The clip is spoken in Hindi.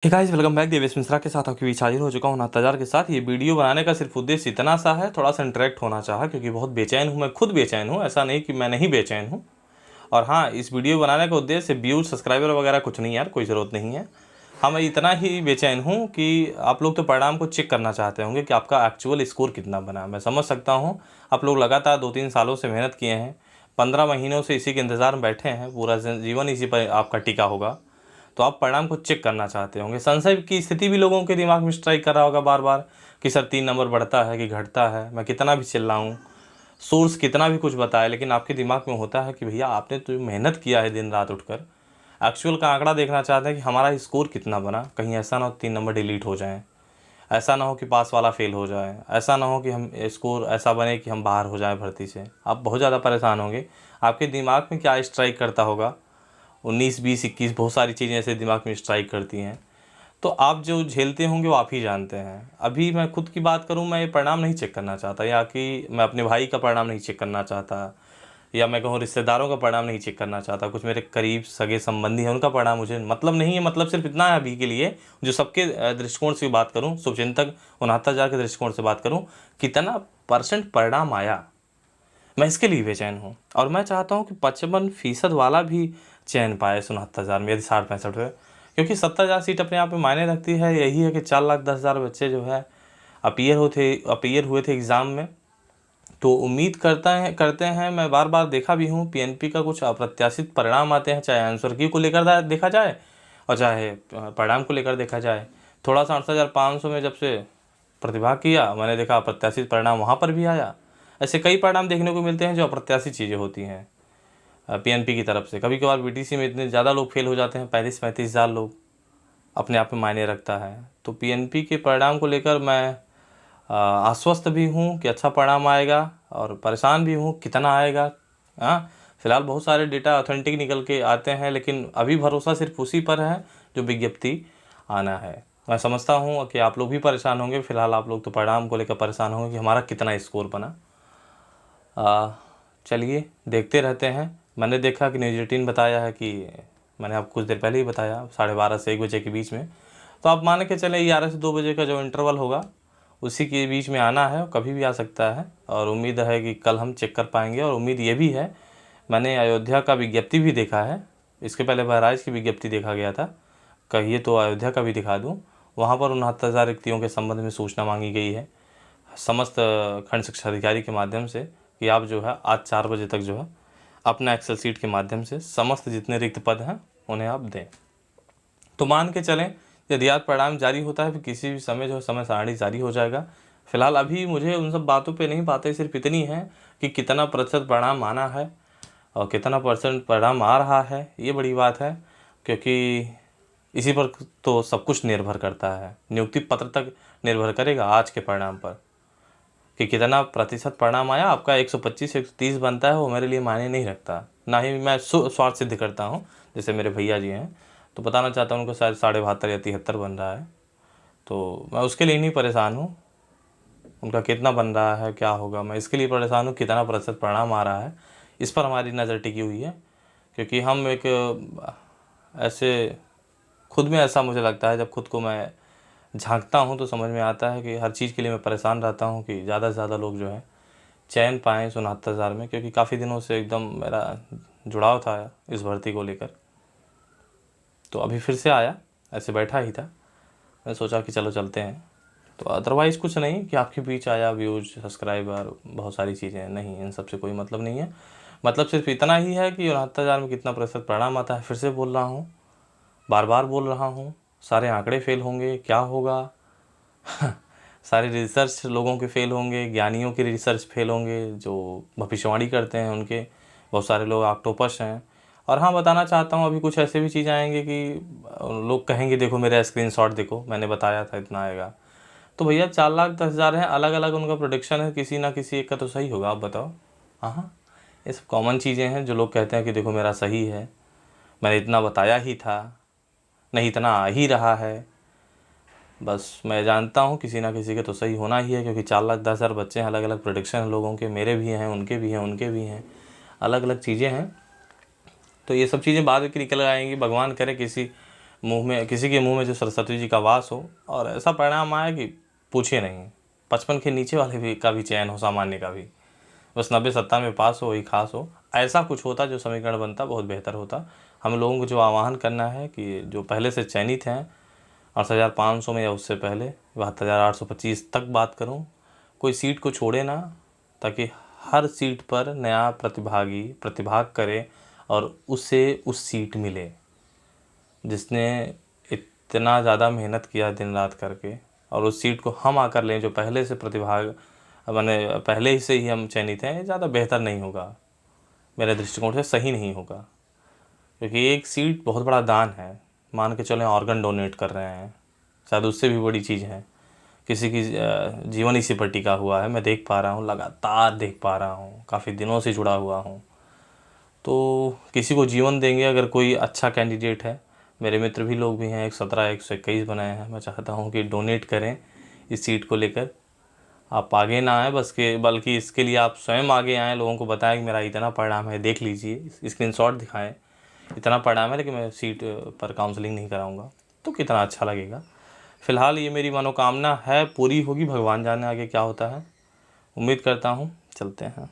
हे guys, welcome back. Devesh Mishra के साथ आपके बीच हाजिर हो चुका हूँ नात्ताजार के साथ। ये वीडियो बनाने का सिर्फ उद्देश्य इतना सा है, थोड़ा सा इंटरेक्ट होना चाहा, क्योंकि बहुत बेचैन हूँ। मैं खुद बेचैन हूँ, ऐसा नहीं कि मैं नहीं बेचैन हूँ। और हाँ, इस वीडियो बनाने का उद्देश्य व्यूज सब्सक्राइबर वगैरह कुछ नहीं यार, कोई ज़रूरत नहीं है। हाँ, मैं इतना ही बेचैन हूँ कि आप लोग तो परिणाम को चेक करना चाहते होंगे कि आपका एक्चुअल स्कोर कितना बना। मैं समझ सकता हूँ, आप लोग लगातार 2-3 सालों से मेहनत किए हैं, 15 महीनों से इसी के इंतज़ार में बैठे हैं, पूरा जीवन इसी पर आपका टिका होगा, तो आप परिणाम को चेक करना चाहते होंगे। संशय की स्थिति भी लोगों के दिमाग में स्ट्राइक कर रहा होगा बार बार कि सर 3 नंबर बढ़ता है कि घटता है। मैं कितना भी चिल्लाऊं, सोर्स कितना भी कुछ बताए, लेकिन आपके दिमाग में होता है कि भैया आपने तो मेहनत किया है दिन रात उठकर, एक्चुअल का आंकड़ा देखना चाहते हैं कि हमारा स्कोर कितना बना। कहीं ऐसा ना हो 3 नंबर डिलीट हो जाएँ, ऐसा ना हो कि पास वाला फेल हो जाए, ऐसा ना हो कि हम स्कोर ऐसा बने कि हम बाहर हो जाए भर्ती से। आप बहुत ज़्यादा परेशान होंगे। आपके दिमाग में क्या स्ट्राइक करता होगा, 19, 20, 21 बहुत सारी चीज़ें ऐसे दिमाग में स्ट्राइक करती हैं। तो आप जो झेलते होंगे वो आप ही जानते हैं। अभी मैं खुद की बात करूं, मैं ये परिणाम नहीं चेक करना चाहता, या कि मैं अपने भाई का परिणाम नहीं चेक करना चाहता, या मैं कहूँ रिश्तेदारों का परिणाम नहीं चेक करना चाहता। कुछ मेरे करीब सगे संबंधी हैं, उनका परिणाम मुझे मतलब नहीं है। मतलब सिर्फ इतना है अभी के लिए, जो सबके दृष्टिकोण से बात करूँ, शुभचिंतक 69,000 के दृष्टिकोण से बात करूँ, कितना परसेंट परिणाम आया, मैं इसके लिए बेचैन हूँ। और मैं चाहता हूँ कि 55% वाला भी चयन पाए 69,000 में, यदि 60-65 है। क्योंकि 70,000 सीट अपने आप में मायने रखती है। यही है कि 4,10,000 बच्चे जो है अपीयर हुए थे एग्ज़ाम में। तो उम्मीद करते हैं, मैं बार बार देखा भी हूँ, पीएनपी का कुछ अप्रत्याशित परिणाम आते हैं, चाहे आंसर की को लेकर देखा जाए और चाहे परिणाम को लेकर देखा जाए। थोड़ा सा 68,500 में जब से प्रतिभाग किया, मैंने देखा अप्रत्याशित परिणाम वहाँ पर भी आया। ऐसे कई परिणाम देखने को मिलते हैं जो अप्रत्याशित चीज़ें होती हैं पीएनपी की तरफ से। कभी कभार बीटीसी में इतने ज़्यादा लोग फेल हो जाते हैं, 35-35,000 लोग, अपने आप में मायने रखता है। तो पीएनपी के परिणाम को लेकर मैं आश्वस्त भी हूँ कि अच्छा परिणाम आएगा, और परेशान भी हूँ कितना आएगा। हाँ, फिलहाल बहुत सारे डेटा ऑथेंटिक निकल के आते हैं, लेकिन अभी भरोसा सिर्फ उसी पर है जो विज्ञप्ति आना है। मैं समझता हूँ कि आप लोग भी परेशान होंगे। फिलहाल आप लोग तो परिणाम को लेकर परेशान होंगे कि हमारा कितना स्कोर बना। चलिए देखते रहते हैं। मैंने देखा कि न्यूज़ 18 बताया है कि, मैंने आपको कुछ देर पहले ही बताया, 12:30 से 1 बजे के बीच में। तो आप मान के चलें 11 से 2 बजे का जो इंटरवल होगा, उसी के बीच में आना है, कभी भी आ सकता है। और उम्मीद है कि कल हम चेक कर पाएंगे। और उम्मीद ये भी है, मैंने अयोध्या का विज्ञप्ति भी देखा है, इसके पहले बहराइच की विज्ञप्ति देखा गया था। कहिए तो अयोध्या का भी दिखा दूँ। वहाँ पर 69,000 रिक्तियों के संबंध में सूचना मांगी गई है समस्त खंड शिक्षा अधिकारी के माध्यम से, कि आप जो है आज 4 बजे तक जो है अपना एक्सेल सीट के माध्यम से समस्त जितने रिक्त पद हैं उन्हें आप दें। तो मान के चलें, यदि आज परिणाम जारी होता है, फिर किसी भी समय जो है समय सारणी जारी हो जाएगा। फिलहाल अभी मुझे उन सब बातों पे नहीं, बातें सिर्फ इतनी हैं कि कितना प्रतिशत परिणाम आना है और कितना परसेंट परिणाम आ रहा है, ये बड़ी बात है। क्योंकि इसी पर तो सब कुछ निर्भर करता है। नियुक्ति पत्र तक निर्भर करेगा आज के परिणाम पर कि कितना प्रतिशत परिणाम आया। आपका 125 130 बनता है, वो मेरे लिए मायने नहीं रखता। ना ही मैं स्वार्थ सिद्ध करता हूँ। जैसे मेरे भैया जी हैं, तो बताना चाहता हूँ उनको शायद 72 या 73 बन रहा है, तो मैं उसके लिए नहीं परेशान हूँ। उनका कितना बन रहा है, क्या होगा, मैं इसके लिए परेशान हूँ कितना प्रतिशत परिणाम आ रहा है। इस पर हमारी नज़र टिकी हुई है। क्योंकि हम एक ऐसे, खुद में ऐसा मुझे लगता है, जब खुद को मैं झांकता हूँ तो समझ में आता है कि हर चीज़ के लिए मैं परेशान रहता हूँ कि ज़्यादा से ज़्यादा लोग जो है चयन पाएँ 69,000 में। क्योंकि काफ़ी दिनों से एकदम मेरा जुड़ाव था इस भर्ती को लेकर। तो अभी फिर से आया, ऐसे बैठा ही था, मैं सोचा कि चलो चलते हैं। तो अदरवाइज़ कुछ नहीं कि आपके बीच आया, व्यूज, सब्सक्राइबर, बहुत सारी चीज़ें नहीं, इन सब से कोई मतलब नहीं है। मतलब सिर्फ इतना ही है कि 69,000 में कितना प्रतिशत परिणाम आता है। फिर से बोल रहा हूँ, बार बार बोल रहा हूँ, सारे आंकड़े फेल होंगे, क्या होगा? सारे रिसर्च लोगों के फेल होंगे, ज्ञानियों के रिसर्च फेल होंगे, जो भविष्यवाणी करते हैं उनके। बहुत सारे लोग ऑक्टोपस हैं। और हाँ, बताना चाहता हूँ, अभी कुछ ऐसे भी चीज़ें आएंगे कि लोग कहेंगे देखो मेरा स्क्रीनशॉट देखो, मैंने बताया था इतना आएगा। तो भैया 4,10,000 हैं, अलग अलग उनका प्रोडिक्शन है, किसी ना किसी एक का तो सही होगा, आप बताओ। हाँ हाँ, ये सब कॉमन चीज़ें हैं जो लोग कहते हैं कि देखो मेरा सही है, मैंने इतना बताया ही था, नहीं इतना आ ही रहा है। बस मैं जानता हूँ किसी ना किसी के तो सही होना ही है, क्योंकि 4,10,000 बच्चे हैं, अलग अलग प्रोडिक्शन हैं लोगों के, मेरे भी हैं, उनके भी हैं, उनके भी हैं, अलग अलग चीज़ें हैं। तो ये सब चीज़ें बाद की निकल आएंगी। भगवान करे किसी मुंह में, किसी के मुंह में जो सरस्वती जी का वास हो, और ऐसा परिणाम आया कि पूछिए नहीं। 55 के नीचे वाले भी का भी चयन हो, सामान्य का भी, बस 90-97 में पास हो, वही खास हो। ऐसा कुछ होता जो समीकरण बनता, बहुत बेहतर होता। हम लोगों को जो आह्वान करना है कि जो पहले से चयनित हैं 8,500 में या उससे पहले 72,825 तक बात करूं, कोई सीट को छोड़े ना, ताकि हर सीट पर नया प्रतिभागी प्रतिभाग करे और उसे उस सीट मिले जिसने इतना ज़्यादा मेहनत किया दिन रात करके, और उस सीट को हम आकर लें जो पहले से प्रतिभाग मैंने पहले ही से ही हम चयनित हैं। ज़्यादा बेहतर नहीं होगा, मेरे दृष्टिकोण से सही नहीं होगा, क्योंकि एक सीट बहुत बड़ा दान है। मान के चलें ऑर्गन डोनेट कर रहे हैं, शायद उससे भी बड़ी चीज़ है। किसी की जीवन इसी पर टिका हुआ है, मैं देख पा रहा हूँ, लगातार देख पा रहा हूँ, काफ़ी दिनों से जुड़ा हुआ हूँ। तो किसी को जीवन देंगे अगर कोई अच्छा कैंडिडेट है। मेरे मित्र भी लोग भी हैं, 117 121 बनाए हैं। मैं चाहता हूँ कि डोनेट करें इस सीट को लेकर। आप आगे ना आएँ बल्कि इसके लिए आप स्वयं आगे आएँ, लोगों को बताएं कि मेरा इतना परिणाम है, देख लीजिए, स्क्रीनशॉट दिखाएं, इतना परिणाम है, लेकिन मैं सीट पर काउंसलिंग नहीं कराऊंगा। तो कितना अच्छा लगेगा। फ़िलहाल ये मेरी मनोकामना है, पूरी होगी, भगवान जाने आगे क्या होता है। उम्मीद करता हूँ। चलते हैं।